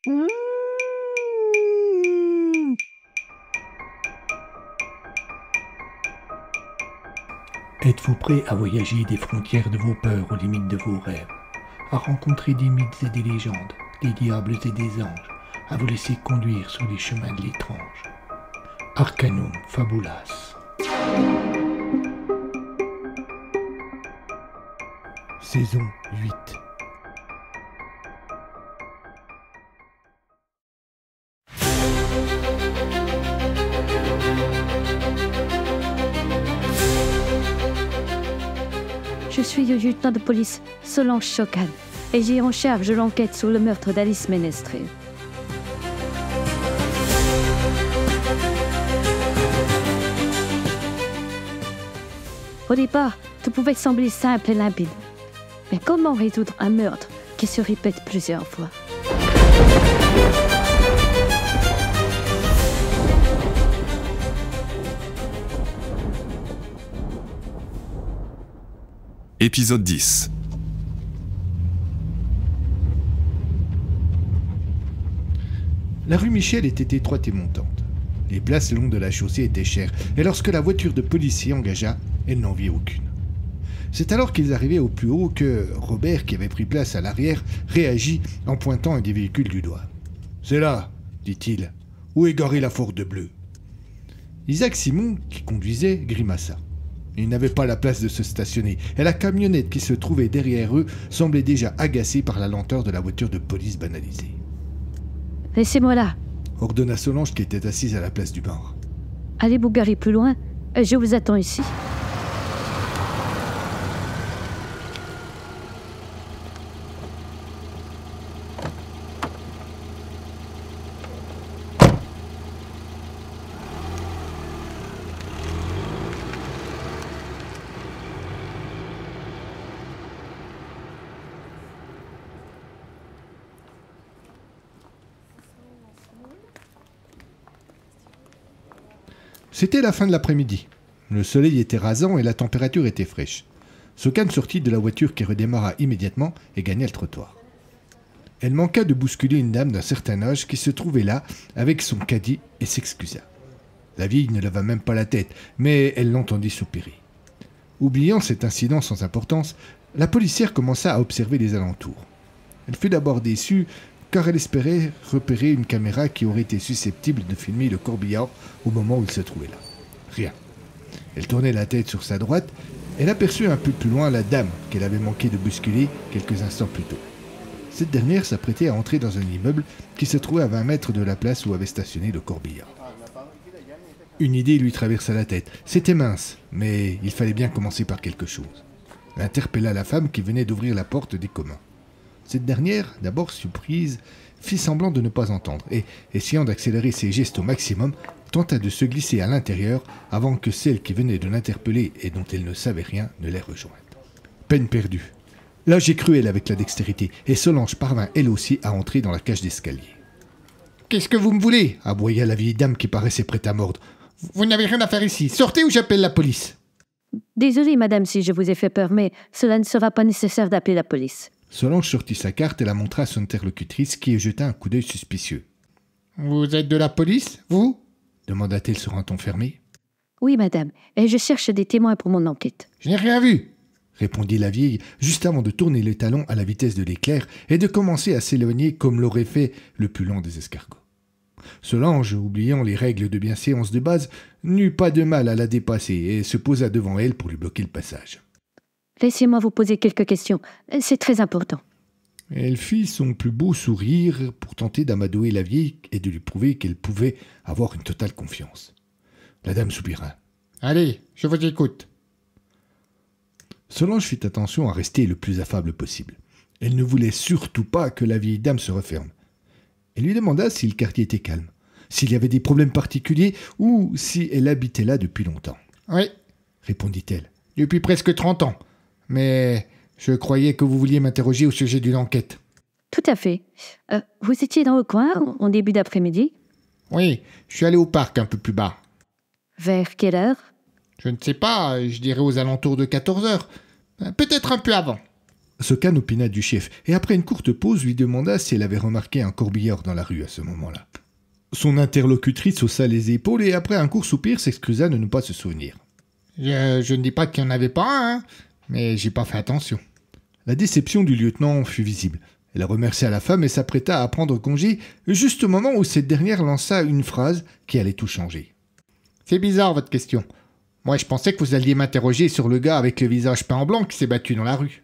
Mmh. Êtes-vous prêt à voyager des frontières de vos peurs aux limites de vos rêves, à rencontrer des mythes et des légendes, des diables et des anges, à vous laisser conduire sur les chemins de l'étrange? Arcanum Fabulas. Saison 8. Je suis le lieutenant de police Solange Chocan et j'ai en charge l'enquête sur le meurtre d'Alice Ménestrel. Au départ, tout pouvait sembler simple et limpide. Mais comment résoudre un meurtre qui se répète plusieurs fois? Épisode 10. La rue Michel était étroite et montante. Les places le long de la chaussée étaient chères, et lorsque la voiture de police s'y engagea, elle n'en vit aucune. C'est alors qu'ils arrivaient au plus haut que Robert, qui avait pris place à l'arrière, réagit en pointant un des véhicules du doigt. « C'est là, dit-il. Où est garée la Ford bleue ?» Isaac Simon, qui conduisait, grimaça. Il n'avait pas la place de se stationner, et la camionnette qui se trouvait derrière eux semblait déjà agacée par la lenteur de la voiture de police banalisée. « Laissez-moi là !» ordonna Solange qui était assise à la place du bar. « Allez vous garer plus loin, je vous attends ici. » C'était la fin de l'après-midi. Le soleil était rasant et la température était fraîche. Socan sortit de la voiture qui redémarra immédiatement et gagna le trottoir. Elle manqua de bousculer une dame d'un certain âge qui se trouvait là avec son caddie et s'excusa. La vieille ne leva même pas la tête, mais elle l'entendit soupirer. Oubliant cet incident sans importance, la policière commença à observer les alentours. Elle fut d'abord déçue car elle espérait repérer une caméra qui aurait été susceptible de filmer le corbillard au moment où il se trouvait là. Rien. Elle tournait la tête sur sa droite, elle aperçut un peu plus loin la dame qu'elle avait manqué de bousculer quelques instants plus tôt. Cette dernière s'apprêtait à entrer dans un immeuble qui se trouvait à 20 mètres de la place où avait stationné le corbillard. Une idée lui traversa la tête. C'était mince, mais il fallait bien commencer par quelque chose. Elle interpella la femme qui venait d'ouvrir la porte des communs. Cette dernière, d'abord surprise, fit semblant de ne pas entendre et, essayant d'accélérer ses gestes au maximum, tenta de se glisser à l'intérieur avant que celle qui venait de l'interpeller et dont elle ne savait rien ne les rejoigne. Peine perdue. L'âge est cruel avec la dextérité et Solange parvint elle aussi à entrer dans la cage d'escalier. « Qu'est-ce que vous me voulez ?» aboya la vieille dame qui paraissait prête à mordre. « Vous n'avez rien à faire ici. Sortez ou j'appelle la police. » Désolée, madame, si je vous ai fait peur, mais cela ne sera pas nécessaire d'appeler la police. Solange sortit sa carte et la montra à son interlocutrice qui y jeta un coup d'œil suspicieux. « Vous êtes de la police, vous ?» demanda-t-elle sur un ton fermé. « Oui, madame, et je cherche des témoins pour mon enquête. »« Je n'ai rien vu !» répondit la vieille, juste avant de tourner les talons à la vitesse de l'éclair et de commencer à s'éloigner comme l'aurait fait le plus lent des escargots. Solange, oubliant les règles de bienséance de base, n'eut pas de mal à la dépasser et se posa devant elle pour lui bloquer le passage. « Laissez-moi vous poser quelques questions, c'est très important. » Elle fit son plus beau sourire pour tenter d'amadouer la vieille et de lui prouver qu'elle pouvait avoir une totale confiance. La dame soupira. « Allez, je vous écoute. » Solange fit attention à rester le plus affable possible. Elle ne voulait surtout pas que la vieille dame se referme. Elle lui demanda si le quartier était calme, s'il y avait des problèmes particuliers ou si elle habitait là depuis longtemps. « Oui, » répondit-elle, « depuis presque 30 ans. Mais je croyais que vous vouliez m'interroger au sujet d'une enquête. » « Tout à fait. Vous étiez dans le coin en début d'après-midi ? » ?»« Oui, je suis allé au parc un peu plus bas. »« Vers quelle heure ? » ?»« Je ne sais pas, je dirais aux alentours de 14 heures. Peut-être un peu avant. » Sokan opina du chef, et après une courte pause lui demanda si elle avait remarqué un corbillard dans la rue à ce moment-là. Son interlocutrice haussa les épaules et après un court soupir s'excusa de ne pas se souvenir. Je ne dis pas qu'il n'y en avait pas un, hein, mais j'ai pas fait attention. La déception du lieutenant fut visible. Elle remercia la femme et s'apprêta à prendre congé juste au moment où cette dernière lança une phrase qui allait tout changer. « C'est bizarre votre question. Moi je pensais que vous alliez m'interroger sur le gars avec le visage peint en blanc qui s'est battu dans la rue. »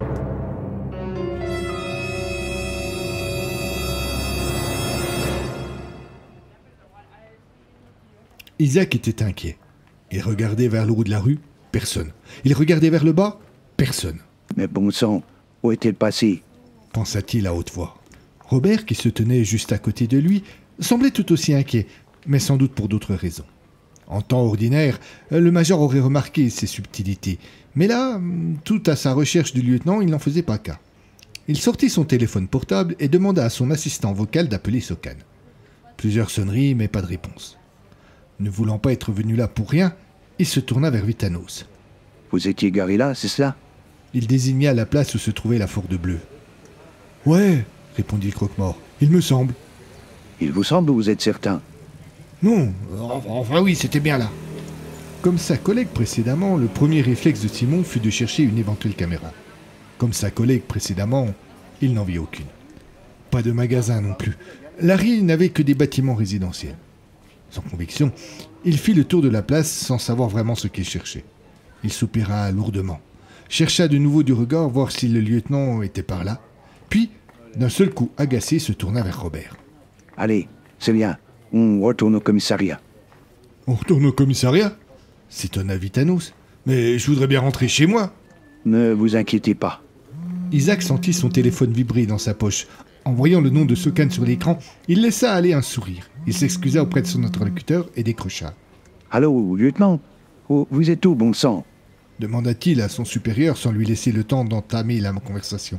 Isaac était inquiet. Il regardait vers le haut de la rue, personne. Il regardait vers le bas, personne. « Mais bon sang, où est-il passé ?» pensa-t-il à haute voix. Robert, qui se tenait juste à côté de lui, semblait tout aussi inquiet, mais sans doute pour d'autres raisons. En temps ordinaire, le major aurait remarqué ces subtilités, mais là, tout à sa recherche du lieutenant, il n'en faisait pas cas. Il sortit son téléphone portable et demanda à son assistant vocal d'appeler Sokan. Plusieurs sonneries, mais pas de réponse. Ne voulant pas être venu là pour rien, il se tourna vers Vitanos. « Vous étiez garé là, c'est cela ?» Il désigna la place où se trouvait la Forde Bleue. « Ouais, » répondit le croque-mort, « il me semble. »« Il vous semble ou vous êtes certain ?»« Non, enfin oui, c'était bien là. » Comme sa collègue précédemment, le premier réflexe de Simon fut de chercher une éventuelle caméra. Comme sa collègue précédemment, il n'en vit aucune. Pas de magasin non plus. Larry n'avait que des bâtiments résidentiels. Sans conviction, il fit le tour de la place sans savoir vraiment ce qu'il cherchait. Il soupira lourdement, chercha de nouveau du regard voir si le lieutenant était par là, puis, d'un seul coup agacé, se tourna vers Robert. « Allez, c'est bien, on retourne au commissariat. »« On retourne au commissariat ?» s'étonna Vitanos. « Mais je voudrais bien rentrer chez moi. » »« Ne vous inquiétez pas. » Isaac sentit son téléphone vibrer dans sa poche. En voyant le nom de Sokan sur l'écran, il laissa aller un sourire. Il s'excusa auprès de son interlocuteur et décrocha. « Allô, lieutenant, vous êtes où, bon sang ?» demanda-t-il à son supérieur sans lui laisser le temps d'entamer la conversation.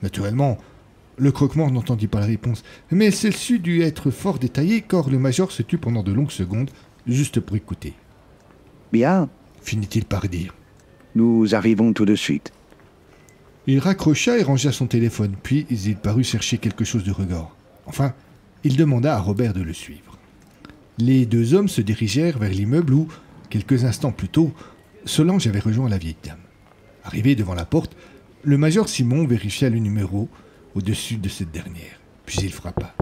Naturellement, le croque-mort n'entendit pas la réponse, mais celle-ci dut être fort détaillée car le major se tut pendant de longues secondes, juste pour écouter. « Bien, » finit-il par dire. « Nous arrivons tout de suite. » Il raccrocha et rangea son téléphone, puis il parut chercher quelque chose de regard. Enfin, il demanda à Robert de le suivre. Les deux hommes se dirigèrent vers l'immeuble où, quelques instants plus tôt, Solange avait rejoint la vieille dame. Arrivé devant la porte, le major Simon vérifia le numéro au-dessus de cette dernière, puis il frappa.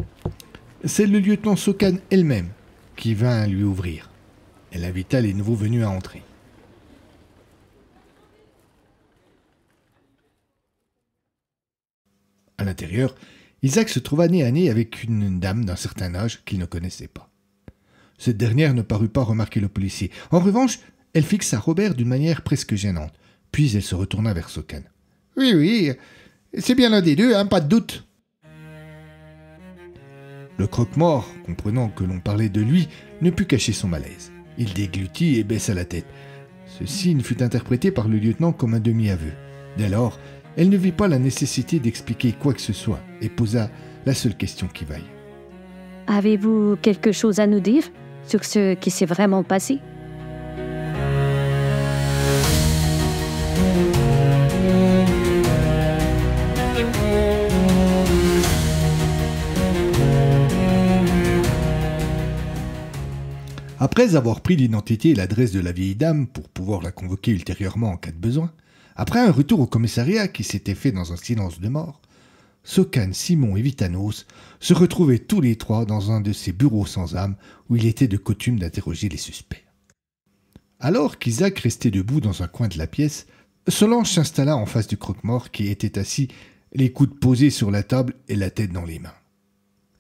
C'est le lieutenant Sokan elle-même qui vint lui ouvrir. Elle invita les nouveaux venus à entrer. À l'intérieur, Isaac se trouva nez à nez avec une dame d'un certain âge qu'il ne connaissait pas. Cette dernière ne parut pas remarquer le policier. En revanche, elle fixa Robert d'une manière presque gênante, puis elle se retourna vers Sokan. « Oui, c'est bien l'un des deux, hein, pas de doute. » Le croque-mort, comprenant que l'on parlait de lui, ne put cacher son malaise. Il déglutit et baissa la tête. Ce signe fut interprété par le lieutenant comme un demi-aveu. Dès lors, elle ne vit pas la nécessité d'expliquer quoi que ce soit et posa la seule question qui vaille. « Avez-vous quelque chose à nous dire sur ce qui s'est vraiment passé ?» Après avoir pris l'identité et l'adresse de la vieille dame pour pouvoir la convoquer ultérieurement en cas de besoin, après un retour au commissariat qui s'était fait dans un silence de mort, Sokan, Simon et Vitanos se retrouvaient tous les trois dans un de ces bureaux sans âme où il était de coutume d'interroger les suspects. Alors qu'Isaac restait debout dans un coin de la pièce, Solange s'installa en face du croque-mort qui était assis, les coudes posés sur la table et la tête dans les mains.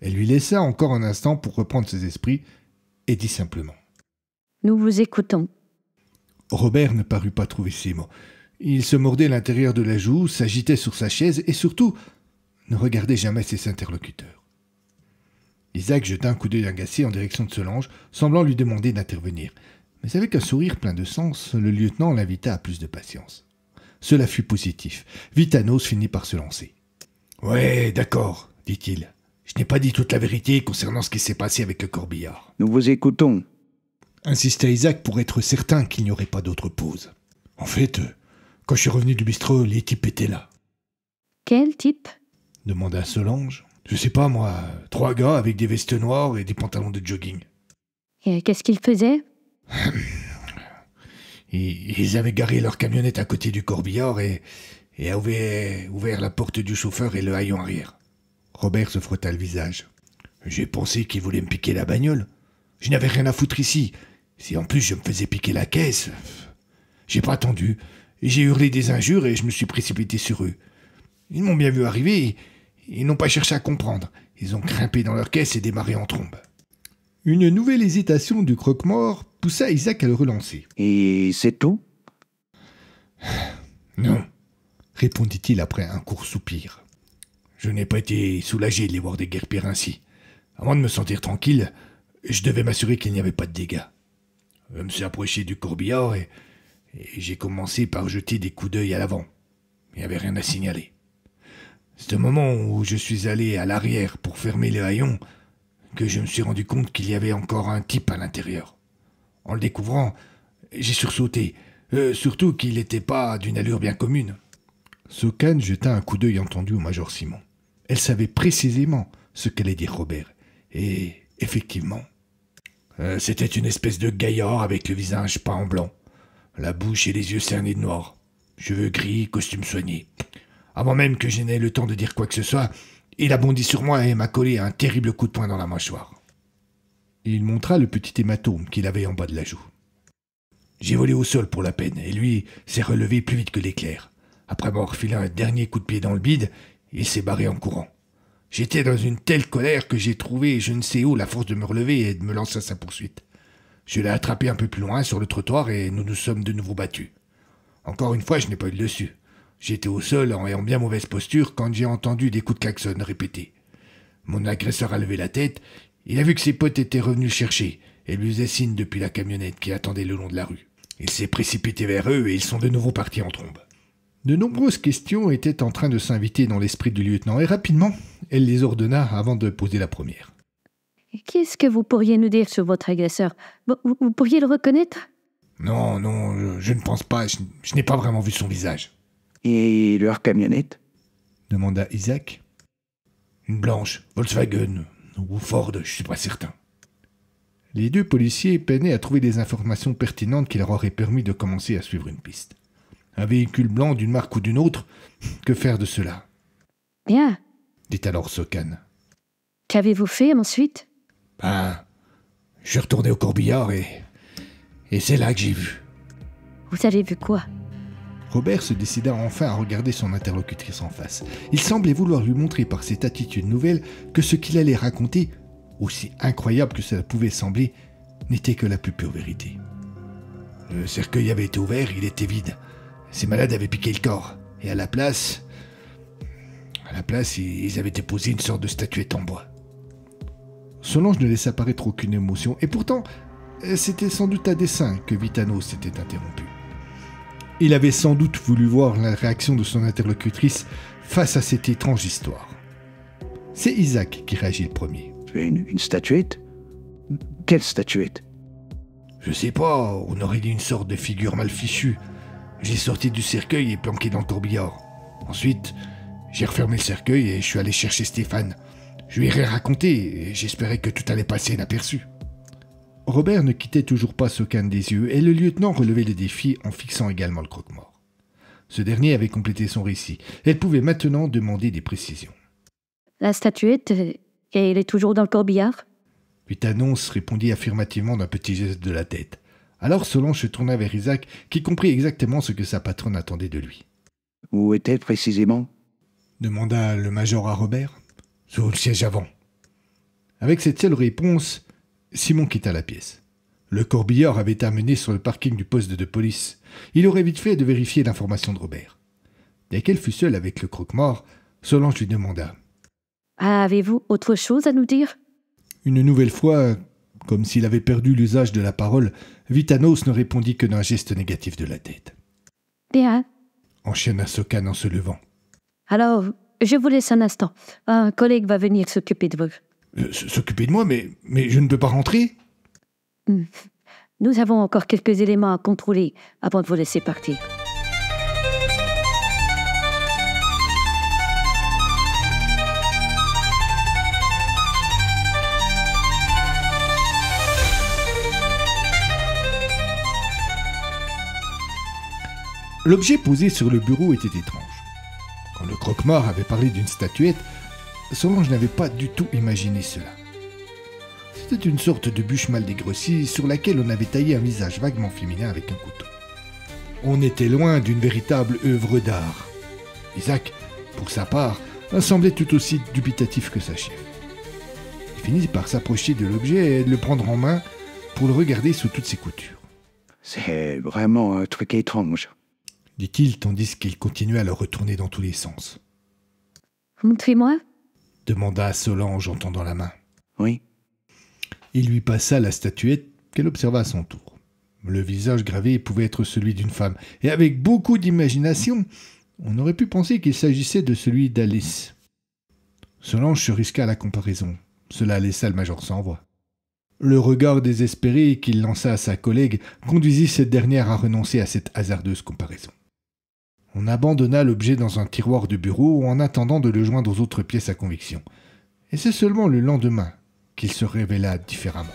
Elle lui laissa encore un instant pour reprendre ses esprits et dit simplement « Nous vous écoutons. » Robert ne parut pas trouver ses mots. Il se mordait l'intérieur de la joue, s'agitait sur sa chaise et surtout ne regardait jamais ses interlocuteurs. Isaac jeta un coup d'œil agacé en direction de Solange, semblant lui demander d'intervenir. Mais avec un sourire plein de sens, le lieutenant l'invita à plus de patience. Cela fut positif. Vitanos finit par se lancer. « Ouais, d'accord, dit-il. Je n'ai pas dit toute la vérité concernant ce qui s'est passé avec le corbillard. » « Nous vous écoutons. » insista Isaac pour être certain qu'il n'y aurait pas d'autre pause. « En fait, quand je suis revenu du bistrot, les types étaient là. Quel type? Demanda Solange. Je sais pas moi, 3 gars avec des vestes noires et des pantalons de jogging. Et qu'est-ce qu'ils faisaient? Ils avaient garé leur camionnette à côté du corbillard et avaient ouvert la porte du chauffeur et le haillon arrière. Robert se frotta le visage. J'ai pensé qu'ils voulaient me piquer la bagnole. Je n'avais rien à foutre ici. Si en plus je me faisais piquer la caisse... J'ai pas attendu. J'ai hurlé des injures et je me suis précipité sur eux. Ils m'ont bien vu arriver et ils n'ont pas cherché à comprendre. Ils ont grimpé dans leur caisse et démarré en trombe. Une nouvelle hésitation du croque-mort poussa Isaac à le relancer. Et c'est tout? Non, répondit-il après un court soupir. Je n'ai pas été soulagé de les voir déguerpir ainsi. Avant de me sentir tranquille, je devais m'assurer qu'il n'y avait pas de dégâts. Je me suis approché du corbillard et j'ai commencé par jeter des coups d'œil à l'avant. Il n'y avait rien à signaler. C'est au moment où je suis allé à l'arrière pour fermer le haillon que je me suis rendu compte qu'il y avait encore un type à l'intérieur. En le découvrant, j'ai sursauté, surtout qu'il n'était pas d'une allure bien commune. Socan jeta un coup d'œil entendu au major Simon. Elle savait précisément ce qu'allait dire Robert. Et effectivement, c'était une espèce de gaillard avec le visage peint en blanc, la bouche et les yeux cernés de noir, cheveux gris, costume soigné. Avant même que je n'aie le temps de dire quoi que ce soit, il a bondi sur moi et m'a collé un terrible coup de poing dans la mâchoire. Il montra le petit hématome qu'il avait en bas de la joue. J'ai volé au sol pour la peine, et lui s'est relevé plus vite que l'éclair. Après m'avoir filé un dernier coup de pied dans le bide, il s'est barré en courant. J'étais dans une telle colère que j'ai trouvé je ne sais où la force de me relever et de me lancer à sa poursuite. Je l'ai attrapé un peu plus loin sur le trottoir et nous nous sommes de nouveau battus. Encore une fois, je n'ai pas eu le dessus. J'étais au sol et en bien mauvaise posture quand j'ai entendu des coups de klaxon répétés. Mon agresseur a levé la tête, il a vu que ses potes étaient revenus le chercher et lui faisaient signe depuis la camionnette qui attendait le long de la rue. Il s'est précipité vers eux et ils sont de nouveau partis en trombe. De nombreuses questions étaient en train de s'inviter dans l'esprit du lieutenant et rapidement, elle les ordonna avant de poser la première. Qu'est-ce que vous pourriez nous dire sur votre agresseur? Vous pourriez le reconnaître? Non, je ne pense pas, je n'ai pas vraiment vu son visage. Et leur camionnette? Demanda Isaac. Une blanche, Volkswagen ou Ford, je suis pas certain. Les 2 policiers peinaient à trouver des informations pertinentes qui leur auraient permis de commencer à suivre une piste. Un véhicule blanc d'une marque ou d'une autre, que faire de cela? Bien. Dit alors Socan. Qu'avez-vous fait ensuite? Je suis retourné au corbillard et c'est là que j'ai vu. Vous avez vu quoi? Robert se décida enfin à regarder son interlocutrice en face. Il semblait vouloir lui montrer par cette attitude nouvelle que ce qu'il allait raconter, aussi incroyable que cela pouvait sembler, n'était que la plus pure vérité. Le cercueil avait été ouvert, il était vide. Ces malades avaient piqué le corps. Et à la place, ils avaient déposé une sorte de statuette en bois. Solange ne laissa paraître aucune émotion, et pourtant, c'était sans doute à dessein que Vitanos s'était interrompu. Il avait sans doute voulu voir la réaction de son interlocutrice face à cette étrange histoire. C'est Isaac qui réagit le premier. Une statuette? Quelle statuette? Je sais pas, on aurait dit une sorte de figure mal fichue. J'ai sorti du cercueil et planqué dans le corbillard. Ensuite, j'ai refermé le cercueil et je suis allé chercher Stéphane. Je lui ai rien raconté et j'espérais que tout allait passer inaperçu. Robert ne quittait toujours pas Socan des yeux et le lieutenant relevait le défi en fixant également le croque-mort. Ce dernier avait complété son récit. Elle pouvait maintenant demander des précisions. La statuette, elle est toujours dans le corbillard? Vitanos répondit affirmativement d'un petit geste de la tête. Alors Solange se tourna vers Isaac, qui comprit exactement ce que sa patronne attendait de lui. « Où est-elle précisément » demanda le major à Robert. « Sur le siège avant. » Avec cette seule réponse, Simon quitta la pièce. Le corbillard avait été amené sur le parking du poste de police. Il aurait vite fait de vérifier l'information de Robert. Dès qu'elle fut seule avec le croque-mort, Solange lui demanda. « Avez-vous autre chose à nous dire » Une nouvelle fois, comme s'il avait perdu l'usage de la parole, Vitanos ne répondit que d'un geste négatif de la tête. « Bien. » enchaîna Socan en se levant. « Alors, je vous laisse un instant. Un collègue va venir s'occuper de vous. » S'occuper de moi, mais je ne peux pas rentrer ? Nous avons encore quelques éléments à contrôler avant de vous laisser partir. L'objet posé sur le bureau était étrange. Quand le croque-mort avait parlé d'une statuette, Solange n'avait pas du tout imaginé cela. C'était une sorte de bûche mal dégrossie sur laquelle on avait taillé un visage vaguement féminin avec un couteau. On était loin d'une véritable œuvre d'art. Isaac, pour sa part, semblait tout aussi dubitatif que sa chef. Il finit par s'approcher de l'objet et de le prendre en main pour le regarder sous toutes ses coutures. C'est vraiment un truc étrange. Dit-il tandis qu'il continuait à le retourner dans tous les sens. Montrez-moi. Demanda Solange en tendant la main. Oui. Il lui passa la statuette qu'elle observa à son tour. Le visage gravé pouvait être celui d'une femme, et avec beaucoup d'imagination, on aurait pu penser qu'il s'agissait de celui d'Alice. Solange se risqua à la comparaison. Cela laissa le major sans voix. Le regard désespéré qu'il lança à sa collègue conduisit cette dernière à renoncer à cette hasardeuse comparaison. On abandonna l'objet dans un tiroir de bureau en attendant de le joindre aux autres pièces à conviction. Et c'est seulement le lendemain qu'il se révéla différemment.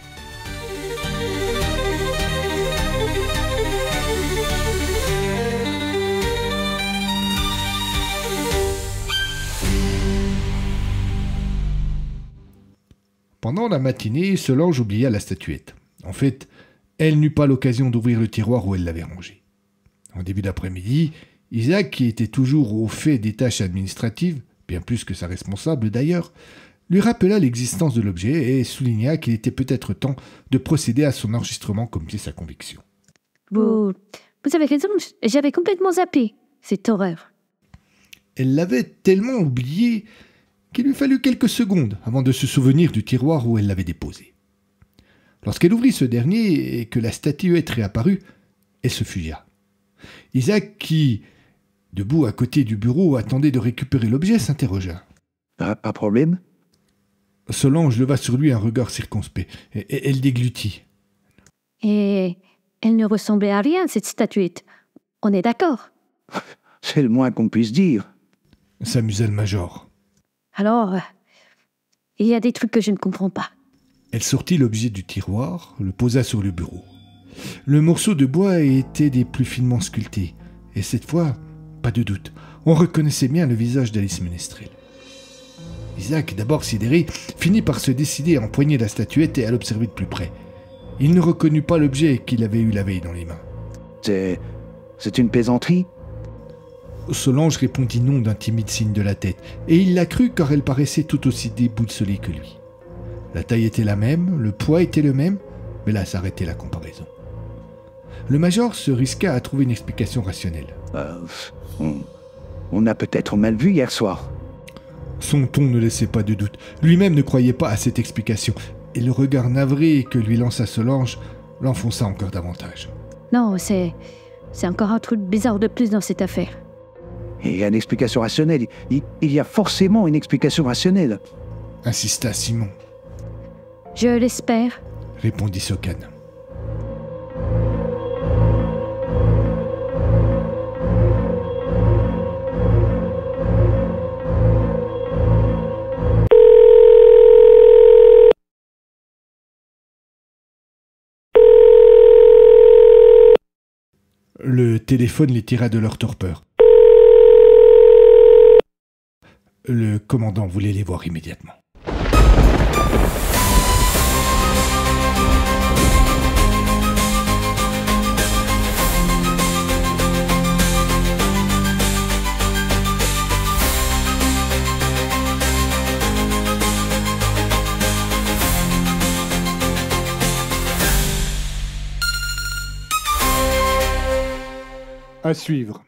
Pendant la matinée, Solange oublia la statuette. En fait, elle n'eut pas l'occasion d'ouvrir le tiroir où elle l'avait rangé. En début d'après-midi, Isaac, qui était toujours au fait des tâches administratives, bien plus que sa responsable d'ailleurs, lui rappela l'existence de l'objet et souligna qu'il était peut-être temps de procéder à son enregistrement comme pièce à conviction. Vous avez raison, j'avais complètement zappé cette horreur. Elle l'avait tellement oublié qu'il lui fallut quelques secondes avant de se souvenir du tiroir où elle l'avait déposé. Lorsqu'elle ouvrit ce dernier et que la statuette réapparut, elle se figea. Isaac, qui, debout à côté du bureau, attendait de récupérer l'objet, s'interrogea. Pas de problème? Solange leva sur lui un regard circonspect, et elle déglutit. Et elle ne ressemblait à rien, cette statuette. On est d'accord? C'est le moins qu'on puisse dire. S'amusa le major. Alors, il y a des trucs que je ne comprends pas. Elle sortit l'objet du tiroir, le posa sur le bureau. Le morceau de bois était des plus finement sculptés, et cette fois, pas de doute, on reconnaissait bien le visage d'Alice Ménestrel. Isaac, d'abord sidéré, finit par se décider à empoigner la statuette et à l'observer de plus près. Il ne reconnut pas l'objet qu'il avait eu la veille dans les mains. C'est une plaisanterie? Solange répondit non d'un timide signe de la tête, et il la crut car elle paraissait tout aussi déboussolée que lui. La taille était la même, le poids était le même, mais là s'arrêtait la comparaison. Le major se risqua à trouver une explication rationnelle. On a peut-être mal vu hier soir. Son ton ne laissait pas de doute. Lui-même ne croyait pas à cette explication, et le regard navré que lui lança Solange l'enfonça encore davantage. Non, c'est encore un truc bizarre de plus dans cette affaire. Il y a une explication rationnelle. Il y a forcément une explication rationnelle. Insista Simon. Je l'espère. Répondit Sokan. Le téléphone les tira de leur torpeur. Le commandant voulait les voir immédiatement. À suivre.